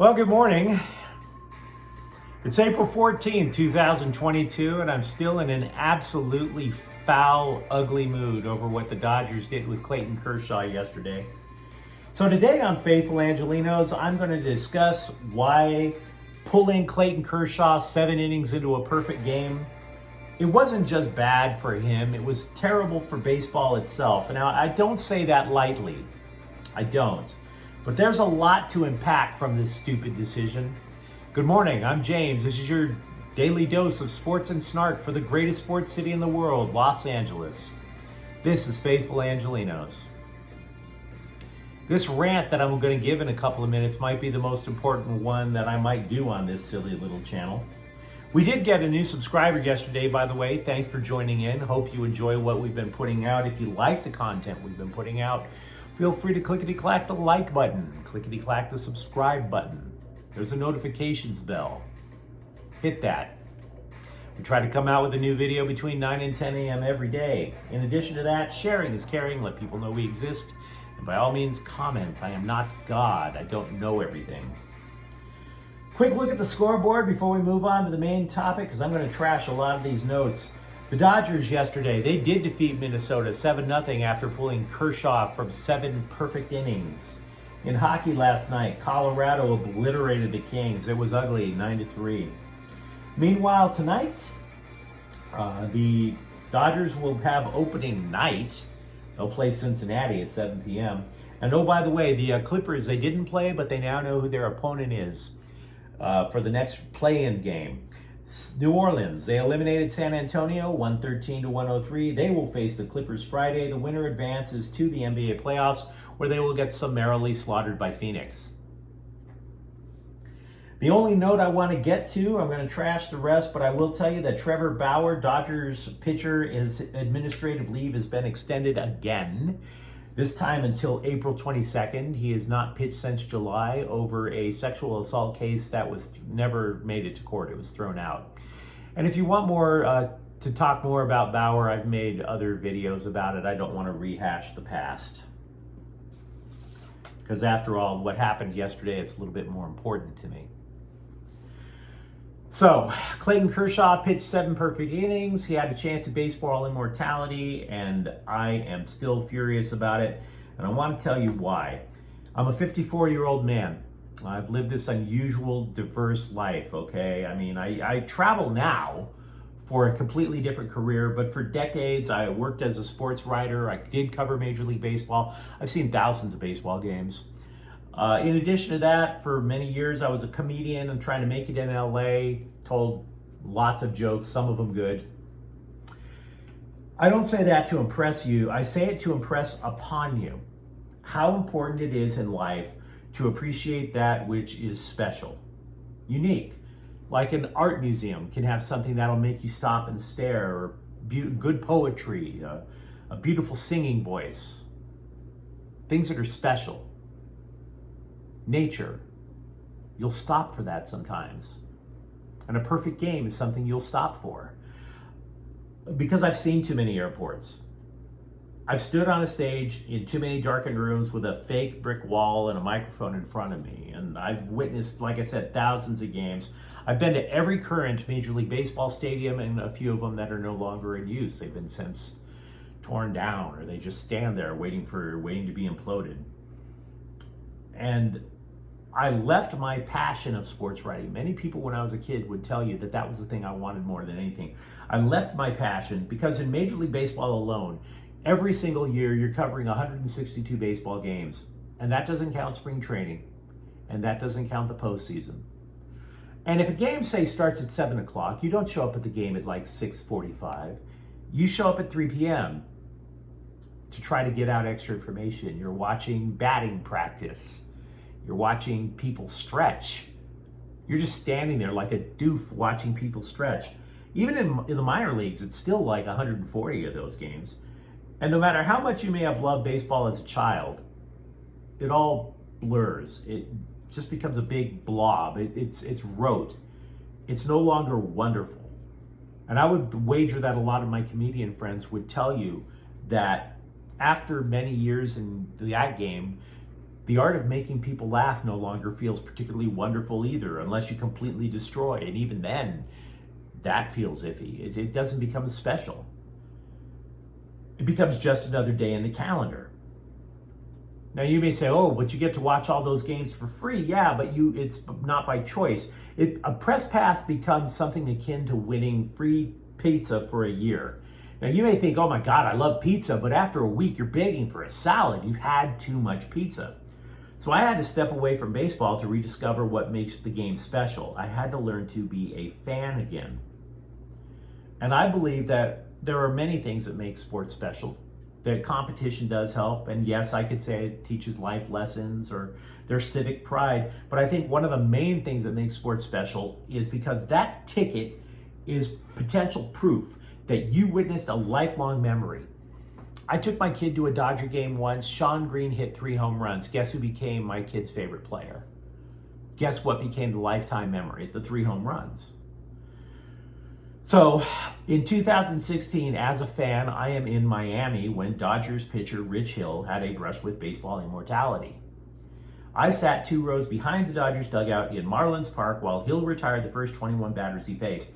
Well, good morning. It's April 14th, 2022, and I'm still in an absolutely foul, ugly mood over what the Dodgers did with Clayton Kershaw yesterday. So today on Faithful Angelenos, I'm going to discuss why pulling Clayton Kershaw 7 innings into a perfect game, it wasn't just bad for him, it was terrible for baseball itself. And now, I don't say that lightly. I don't. But there's a lot to unpack from this stupid decision. Good morning, I'm James. This is your daily dose of sports and snark for the greatest sports city in the world, Los Angeles. This is Faithful Angelenos. This rant that I'm going to give in a couple of minutes might be the most important one that I might do on this silly little channel. We did get a new subscriber yesterday, by the way. Thanks for joining in. Hope you enjoy what we've been putting out. If you like the content we've been putting out, feel free to clickety-clack the like button, clickety-clack the subscribe button. There's a notifications bell. Hit that. We try to come out with a new video between 9 and 10 a.m. every day. In addition to that, sharing is caring. Let people know we exist. And by all means, comment. I am not God. I don't know everything. Quick look at the scoreboard before we move on to the main topic, because I'm going to trash a lot of these notes. The Dodgers yesterday, they did defeat Minnesota 7-0 after pulling Kershaw from 7 perfect innings. In hockey last night, Colorado obliterated the Kings. It was ugly, 9-3. Meanwhile, tonight, the Dodgers will have opening night. They'll play Cincinnati at 7 p.m. And oh, by the way, the Clippers, they didn't play, but they now know who their opponent is for the next play-in game. New Orleans, they eliminated San Antonio 113-103. They will face the Clippers Friday. The winner advances to the NBA playoffs, where they will get summarily slaughtered by Phoenix. The only note I want to get to, I'm going to trash the rest, but I will tell you that Trevor Bauer, Dodgers pitcher, his administrative leave has been extended again. This time until April 22nd. He has not pitched since July over a sexual assault case that was never made it to court. It was thrown out. And if you want more to talk more about Bauer, I've made other videos about it. I don't want to rehash the past. Because after all, what happened yesterday is a little bit more important to me. So, Clayton Kershaw pitched 7 perfect innings. He had a chance at baseball immortality, and I am still furious about it. And I want to tell you why. I'm a 54-year-old man. I've lived this unusual, diverse life, okay? I mean, I travel now for a completely different career, but for decades, I worked as a sports writer. I did cover Major League Baseball. I've seen thousands of baseball games. In addition to that, for many years, I was a comedian and trying to make it in LA, told lots of jokes, some of them good. I don't say that to impress you. I say it to impress upon you how important it is in life to appreciate that which is special, unique. Like an art museum can have something that'll make you stop and stare, or good poetry, a beautiful singing voice, things that are special. Nature, you'll stop for that sometimes. And a perfect game is something you'll stop for. Because I've seen too many airports. I've stood on a stage in too many darkened rooms with a fake brick wall and a microphone in front of me. And I've witnessed, like I said, thousands of games. I've been to every current Major League Baseball stadium, and a few of them that are no longer in use. They've been since torn down, or they just stand there waiting to be imploded. And I left my passion of sports writing. Many people when I was a kid would tell you that that was the thing I wanted more than anything. I left my passion because in Major League Baseball alone, every single year you're covering 162 baseball games. And that doesn't count spring training. And that doesn't count the postseason. And if a game, say, starts at 7 o'clock, you don't show up at the game at like 6:45. You show up at 3 p.m. to try to get out extra information. You're watching batting practice. You're watching people stretch. You're just standing there like a doof watching people stretch. Even in the minor leagues, it's still like 140 of those games. And no matter how much you may have loved baseball as a child, it all blurs. It just becomes a big blob. It's rote. It's no longer wonderful. And I would wager that a lot of my comedian friends would tell you that after many years in that game, The art of making people laugh no longer feels particularly wonderful either, unless you completely destroy. And even then, that feels iffy. It doesn't become special. It becomes just another day in the calendar. Now you may say, oh, but you get to watch all those games for free. Yeah, but it's not by choice. A press pass becomes something akin to winning free pizza for a year. Now you may think, oh my God, I love pizza, but after a week you're begging for a salad. You've had too much pizza. So I had to step away from baseball to rediscover what makes the game special. I had to learn to be a fan again. And I believe that there are many things that make sports special. The competition does help, and yes, I could say it teaches life lessons or their civic pride, but I think one of the main things that makes sports special is because that ticket is potential proof that you witnessed a lifelong memory. I took my kid to a Dodger game once. Sean Green hit 3 home runs. Guess who became my kid's favorite player? Guess what became the lifetime memory? The 3 home runs. So in 2016, as a fan, I am in Miami when Dodgers pitcher Rich Hill had a brush with baseball immortality. I sat 2 rows behind the Dodgers dugout in Marlins Park while Hill retired the first 21 batters he faced.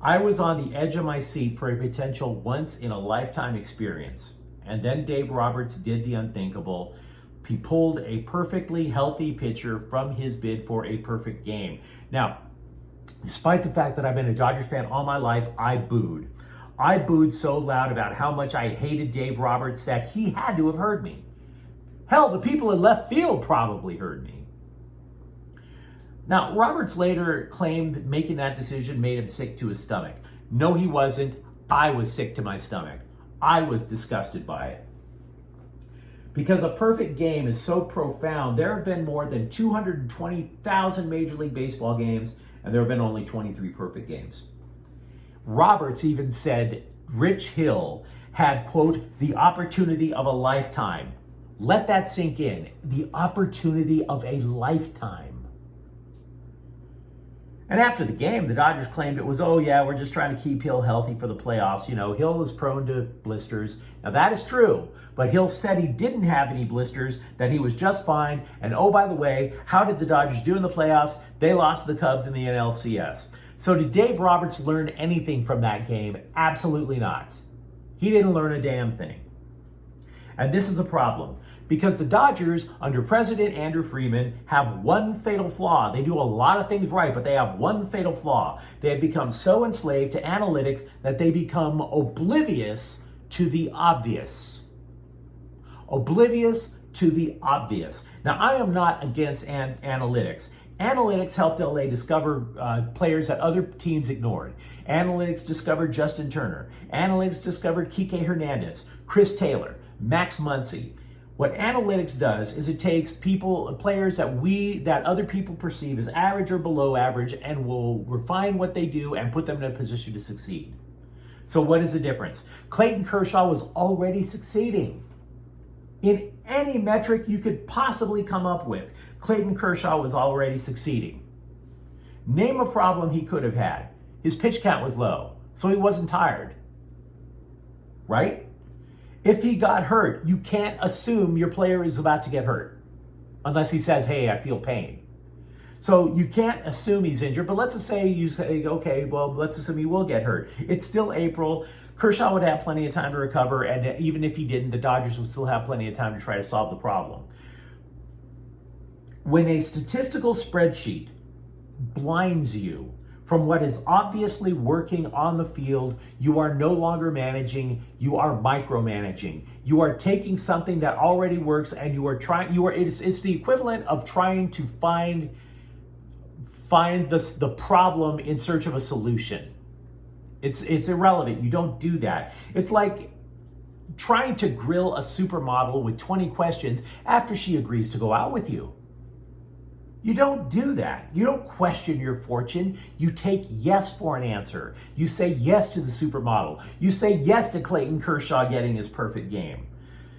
I was on the edge of my seat for a potential once-in-a-lifetime experience. And then Dave Roberts did the unthinkable. He pulled a perfectly healthy pitcher from his bid for a perfect game. Now, despite the fact that I've been a Dodgers fan all my life, I booed. I booed so loud about how much I hated Dave Roberts that he had to have heard me. Hell, the people in left field probably heard me. Now, Roberts later claimed making that decision made him sick to his stomach. No, he wasn't. I was sick to my stomach. I was disgusted by it. Because a perfect game is so profound, there have been more than 220,000 Major League Baseball games, and there have been only 23 perfect games. Roberts even said Rich Hill had, quote, the opportunity of a lifetime. Let that sink in. The opportunity of a lifetime. And after the game, the Dodgers claimed it was, oh yeah, we're just trying to keep Hill healthy for the playoffs. You know, Hill is prone to blisters. Now that is true, but Hill said he didn't have any blisters, that he was just fine. And oh, by the way, how did the Dodgers do in the playoffs? They lost to the Cubs in the NLCS. So did Dave Roberts learn anything from that game? Absolutely not. He didn't learn a damn thing. And this is a problem because the Dodgers, under President Andrew Freeman, have one fatal flaw. They do a lot of things right, but they have one fatal flaw. They have become so enslaved to analytics that they become oblivious to the obvious. Oblivious to the obvious. Now, I am not against analytics. Analytics helped LA discover players that other teams ignored. Analytics discovered Justin Turner. Analytics discovered Kike Hernandez, Chris Taylor, Max Muncy. What analytics does is it takes players that other people perceive as average or below average and will refine what they do and put them in a position to succeed. So what is the difference? Clayton Kershaw was already succeeding. In any metric you could possibly come up with, Clayton Kershaw was already succeeding. Name a problem he could have had. His pitch count was low, so he wasn't tired. Right? If he got hurt, you can't assume your player is about to get hurt unless he says, hey, I feel pain. So you can't assume he's injured, but let's just say you say, okay, well, let's assume he will get hurt. It's still April. Kershaw would have plenty of time to recover, and even if he didn't, the Dodgers would still have plenty of time to try to solve the problem. When a statistical spreadsheet blinds you from what is obviously working on the field, you are no longer managing, you are micromanaging. You are taking something that already works and it's the equivalent of trying to find the problem in search of a solution. It's irrelevant. You don't do that. It's like trying to grill a supermodel with 20 questions after she agrees to go out with you. You don't do that. You don't question your fortune. You take yes for an answer. You say yes to the supermodel. You say yes to Clayton Kershaw getting his perfect game.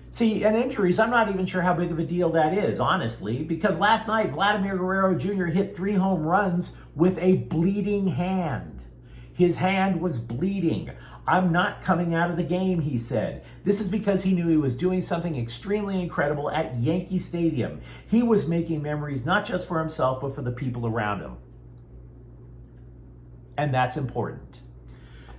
See, and injuries, I'm not even sure how big of a deal that is, honestly, because last night, Vladimir Guerrero Jr. hit 3 home runs with a bleeding hand. His hand was bleeding. I'm not coming out of the game, he said. This is because he knew he was doing something extremely incredible at Yankee Stadium. He was making memories not just for himself, but for the people around him. And that's important.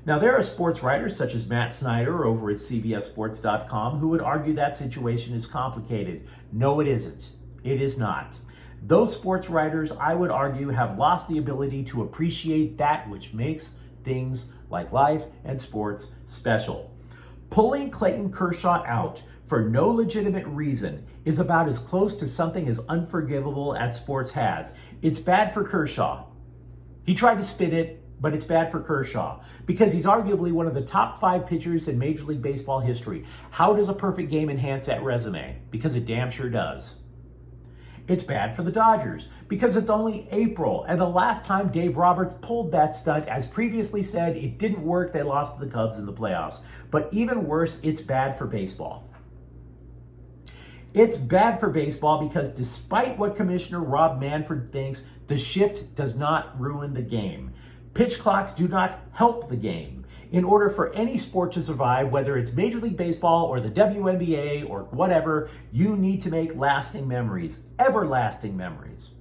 Now, there are sports writers such as Matt Snyder over at CBSSports.com who would argue that situation is complicated. No, it isn't. It is not. Those sports writers, I would argue, have lost the ability to appreciate that which makes things like life and sports special. Pulling Clayton Kershaw out for no legitimate reason is about as close to something as unforgivable as sports has. It's bad for Kershaw. He tried to spin it, but it's bad for Kershaw because he's arguably one of the top 5 pitchers in Major League Baseball history. How does a perfect game enhance that resume? Because it damn sure does. It's bad for the Dodgers because it's only April, and the last time Dave Roberts pulled that stunt, as previously said, it didn't work. They lost to the Cubs in the playoffs. But even worse, it's bad for baseball. It's bad for baseball because despite what Commissioner Rob Manfred thinks, the shift does not ruin the game. Pitch clocks do not help the game. In order for any sport to survive, whether it's Major League Baseball or the WNBA or whatever, you need to make lasting memories, everlasting memories.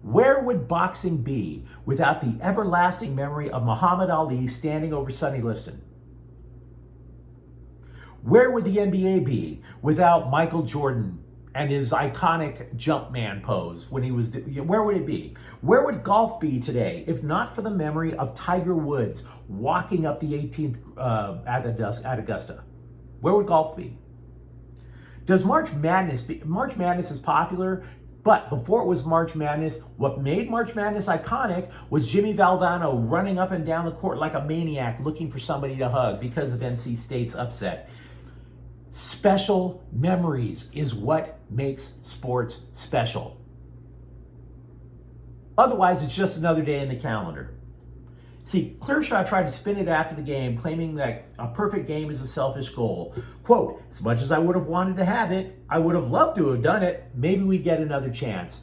Where would boxing be without the everlasting memory of Muhammad Ali standing over Sonny Liston? Where would the NBA be without Michael Jordan and his iconic Jumpman pose when he was, where would it be? Where would golf be today if not for the memory of Tiger Woods walking up the 18th at Augusta? Where would golf be? Does March Madness be? March Madness is popular, but before it was March Madness, what made March Madness iconic was Jimmy Valvano running up and down the court like a maniac looking for somebody to hug because of NC State's upset. Special memories is what makes sports special. Otherwise, it's just another day in the calendar. See, Kershaw tried to spin it after the game, claiming that a perfect game is a selfish goal. Quote, as much as I would have wanted to have it, I would have loved to have done it. Maybe we get another chance.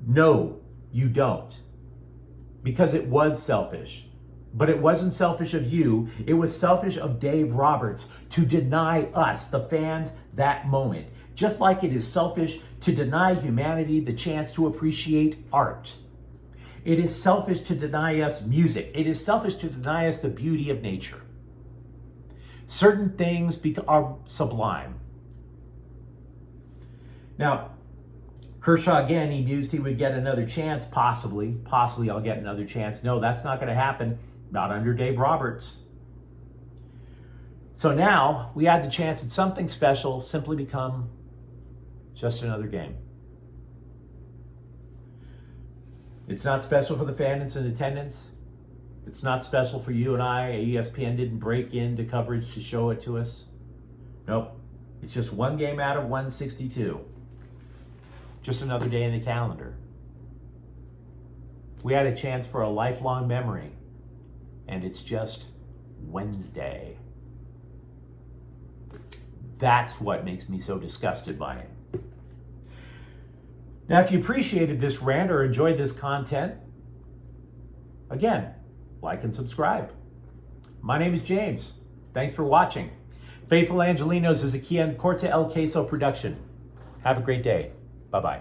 No, you don't. Because it was selfish. But it wasn't selfish of you. It was selfish of Dave Roberts to deny us, the fans, that moment. Just like it is selfish to deny humanity the chance to appreciate art. It is selfish to deny us music. It is selfish to deny us the beauty of nature. Certain things are sublime. Now, Kershaw, again, he mused he would get another chance, possibly. Possibly I'll get another chance. No, that's not going to happen. Not under Dave Roberts. So now we had the chance at something special simply become just another game. It's not special for the fans in attendance. It's not special for you and I. ESPN didn't break into coverage to show it to us. Nope. It's just one game out of 162. Just another day in the calendar. We had a chance for a lifelong memory. And it's just Wednesday. That's what makes me so disgusted by it. Now, if you appreciated this rant or enjoyed this content, again, like and subscribe. My name is James. Thanks for watching. Faithful Angelenos is a Corte El Queso production. Have a great day. Bye-bye.